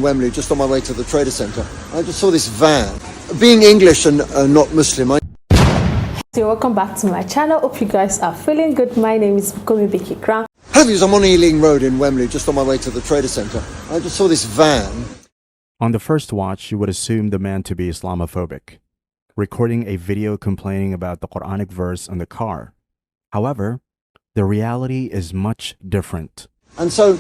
Wembley, just on my way to the Trader Centre. I just saw this van. Being English and not Muslim, So welcome back to my channel. Hope you guys are feeling good. My name is Bukomi Biki Crown. Hello viewers, I'm on Ealing Road in Wembley, just on my way to the Trader Centre. I just saw this van. On the first watch, you would assume the man to be Islamophobic, recording a video complaining about the Quranic verse on the car. However, the reality is much different. And so,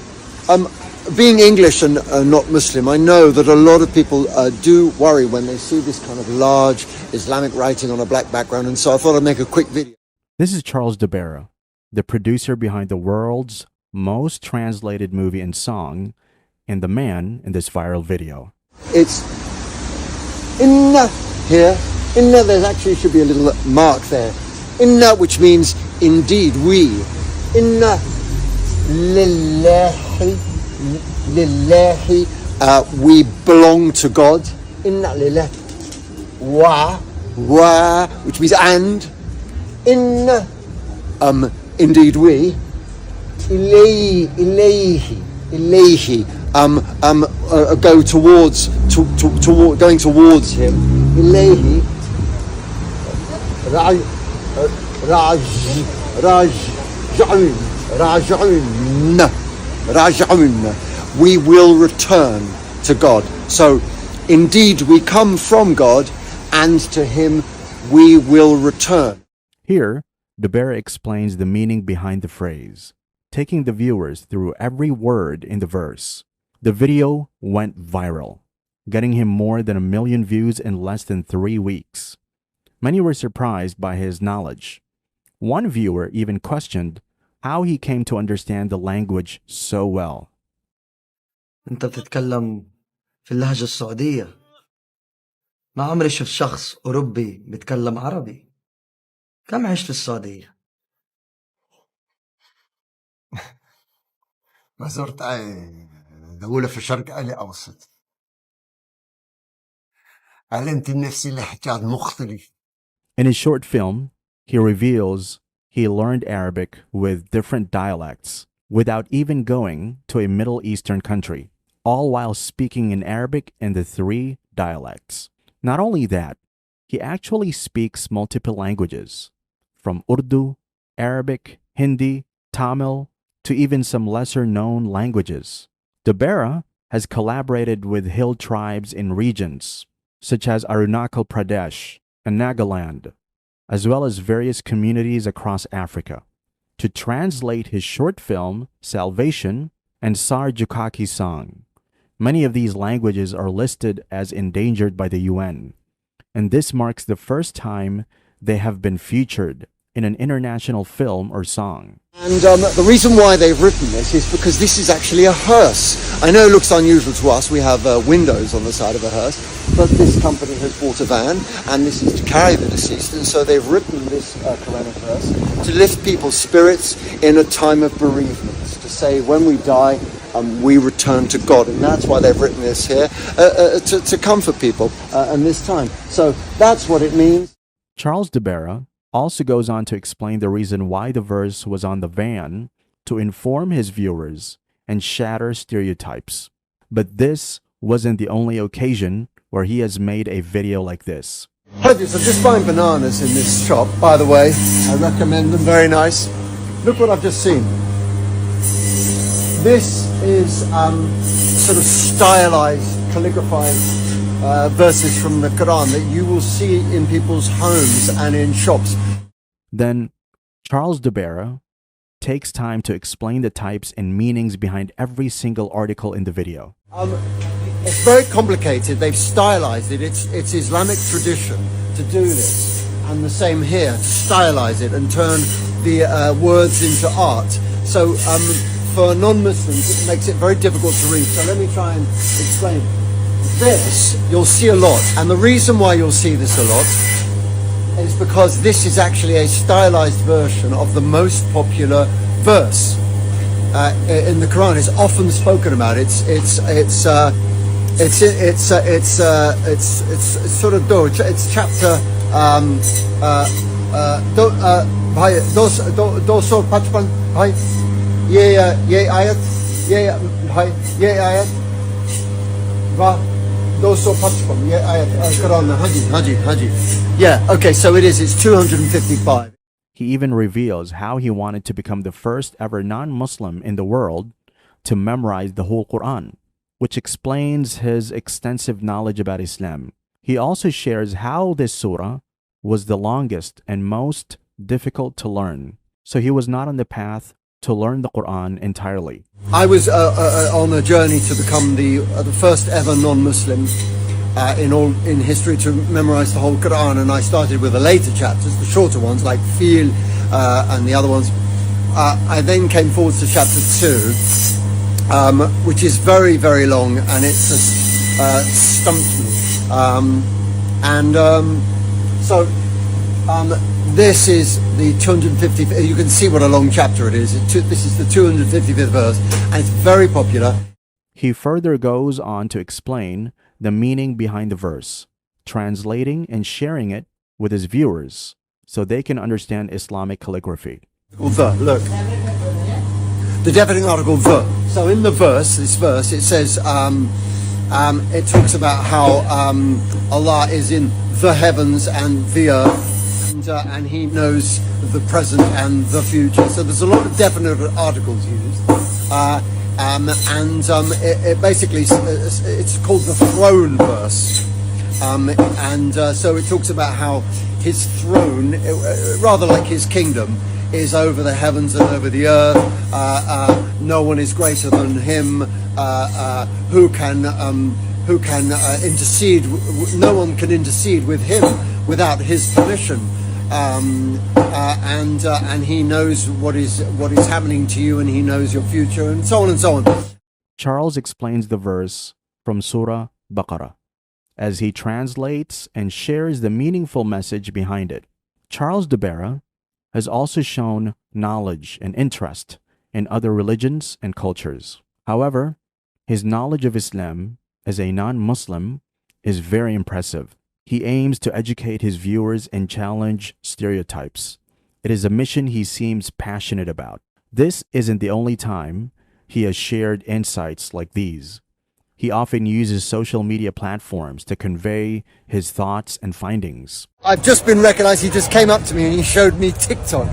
being English and not Muslim, I know that a lot of people do worry when they see this kind of large Islamic writing on a black background, and so I thought I'd make a quick video. This is Charles DeBera, the producer behind the world's most translated movie and song, and the man in this viral video. It's inna here. Inna, there actually should be a little mark there. Inna, which means indeed, we. Inna lillahi, lillahi, we belong to God. Inna lillahi. Wa, which means and. Inna, indeed we. Ilayhi, go towards, going towards him. Ilayhi, raj'un, we will return to God. So, indeed, we come from God, and to him we will return. Here, DeBera explains the meaning behind the phrase, taking the viewers through every word in the verse. The video went viral, getting him more than 1 million views in less than 3 weeks. Many were surprised by his knowledge. One viewer even questioned how he came to understand the language so well. أنت بتتكلم في اللهجة السعودية. ما عمري شفت شخص أوروبي بيتكلم عربي. كم عشت في السعودية؟ ما زرت أي دولة في الشرق الأوسط. علمت نفسي لهجات مختلفة. In his short film, he reveals he learned Arabic with different dialects without even going to a Middle Eastern country, all while speaking in Arabic in the 3 dialects. Not only that, he actually speaks multiple languages, from Urdu, Arabic, Hindi, Tamil, to even some lesser-known languages. DeBera has collaborated with hill tribes in regions such as Arunachal Pradesh and Nagaland, as well as various communities across Africa, to translate his short film, Salvation, and Sar Jukaki song. Many of these languages are listed as endangered by the UN, and this marks the first time they have been featured in an international film or song. And the reason why they've written this is because this is actually a hearse. I know it looks unusual to us, we have windows on the side of a hearse, but this company has bought a van, and this is to carry the deceased, and so they've written this Quranic verse to lift people's spirits in a time of bereavement, to say when we die, we return to God, and that's why they've written this here, to comfort people in this time. So that's what it means. Charles DeBera also goes on to explain the reason why the verse was on the van, to inform his viewers and shatter stereotypes. But this wasn't the only occasion where he has made a video like this. Hello, so just buying bananas in this shop, by the way. I recommend them, very nice. Look what I've just seen. This is sort of stylized, calligraphied verses from the Quran that you will see in people's homes and in shops. Then Charles DeBera takes time to explain the types and meanings behind every single article in the video. It's very complicated. They've stylized it. It's Islamic tradition to do this, and the same here, to stylize it and turn the words into art. So for non-Muslims, it makes it very difficult to read. So let me try and explain. This you'll see a lot, and the reason why you'll see this a lot is because this is actually a stylized version of the most popular verse in the Quran. It's often spoken about. It's sort of it's chapter 255 ये आयत Va? 255. Yeah, Quran, Haji. Yeah, okay, so it is. It's 255. He even reveals how he wanted to become the first ever non-Muslim in the world to memorize the whole Quran, which explains his extensive knowledge about Islam. He also shares how this surah was the longest and most difficult to learn, so he was not on the path to learn the Quran entirely. I was on a journey to become the first ever non-Muslim in history to memorize the whole Quran, and I started with the later chapters, the shorter ones like Fil and the other ones. I then came forward to chapter 2, which is very, very long, and it's just stumped me. This is the 250th. You can see what a long chapter it is. This is the 255th verse, and it's very popular. He further goes on to explain the meaning behind the verse, translating and sharing it with his viewers so they can understand Islamic calligraphy. Or the, look. The definite article the. So in the verse, it says, it talks about how Allah is in the heavens and the earth, and He knows the present and the future. So there's a lot of definite articles used. It basically, it's called the throne verse. So it talks about how His throne, rather like His kingdom, is over the heavens and over the earth. No one is greater than Him. Who can intercede? No one can intercede with Him without His permission. And He knows what is happening to you, and He knows your future, and so on and so on. Charles explains the verse from Surah Baqarah as he translates and shares the meaningful message behind it. Charles Dubera has also shown knowledge and interest in other religions and cultures. However, his knowledge of Islam as a non-Muslim is very impressive. He aims to educate his viewers and challenge stereotypes. It is a mission he seems passionate about. This isn't the only time he has shared insights like these. He often uses social media platforms to convey his thoughts and findings. I've just been recognized. He just came up to me and he showed me TikTok.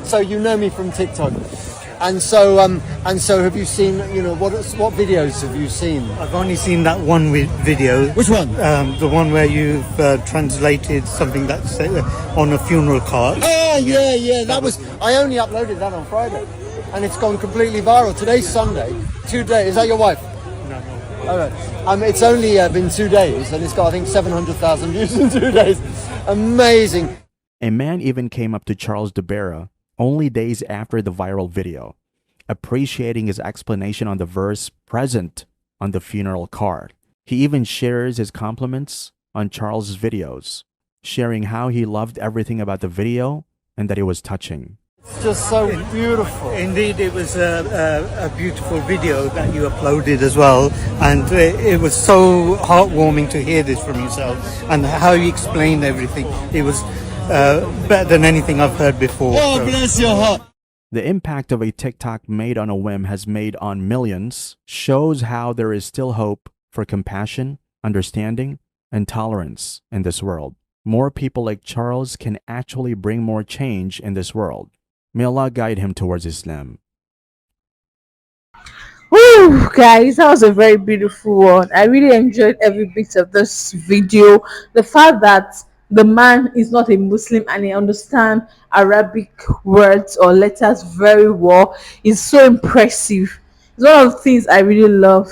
So you know me from TikTok. And so have you seen, what videos have you seen? I've only seen that one video. Which one? The one where you've translated something that's on a funeral card. Oh, yeah. I only uploaded that on Friday. And it's gone completely viral. Today's Sunday. 2 days. Is that your wife? No. All right. It's only been 2 days, and it's got, I think, 700,000 views in 2 days. Amazing. A man even came up to Charles Dubera only days after the viral video, appreciating his explanation on the verse present on the funeral card. He even shares his compliments on Charles' videos, sharing how he loved everything about the video and that it was touching. It's just so beautiful. Indeed, it was a beautiful video that you uploaded as well, and it was so heartwarming to hear this from yourself and how you explained everything. It was better than anything I've heard before. Oh, bless your heart. The impact of a TikTok made on a whim has made on millions shows how there is still hope for compassion, understanding, and tolerance in this world. More people like Charles can actually bring more change in this world. May Allah guide him towards Islam. Woo, guys, that was a very beautiful one. I really enjoyed every bit of this video. The fact that the man is not a Muslim and he understands Arabic words or letters very well is so impressive. It's one of the things I really love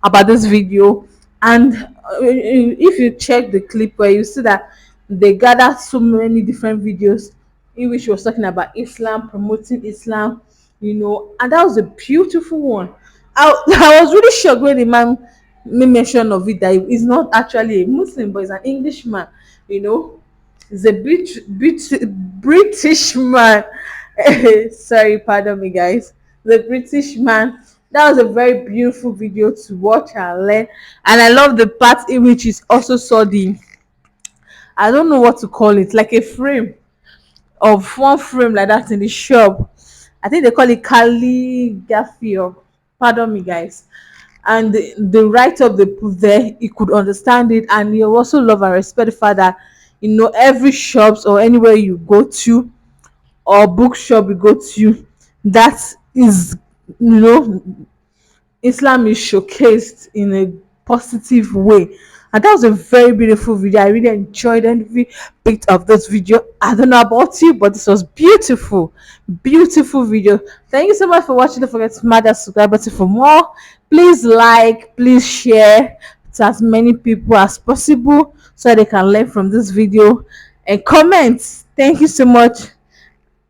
about this video. And if you check the clip where you see that they gathered so many different videos in which he was talking about Islam, promoting Islam, and that was a beautiful one. I was really shocked when the man made mention of it that he's not actually a Muslim, but he's an Englishman. He's a British man. Sorry, pardon me, guys. The British man. That was a very beautiful video to watch and learn, and I love the part in which he also saw I don't know what to call it, like a frame of one frame like that in the shop. I think they call it calligraphy, or pardon me, guys. and the write-up they put there, he could understand it, and he also love and respect the fact that every shops or anywhere you go to or bookshop you go to, that is, you know Islam is showcased in a positive way. And that was a very beautiful video. I really enjoyed every bit of this video. I don't know about you, but this was beautiful. Beautiful video. Thank you so much for watching. Don't forget to smash that subscribe button for more. Please like, please share to as many people as possible so they can learn from this video. And comment. Thank you so much.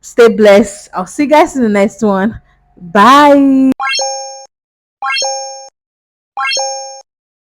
Stay blessed. I'll see you guys in the next one. Bye.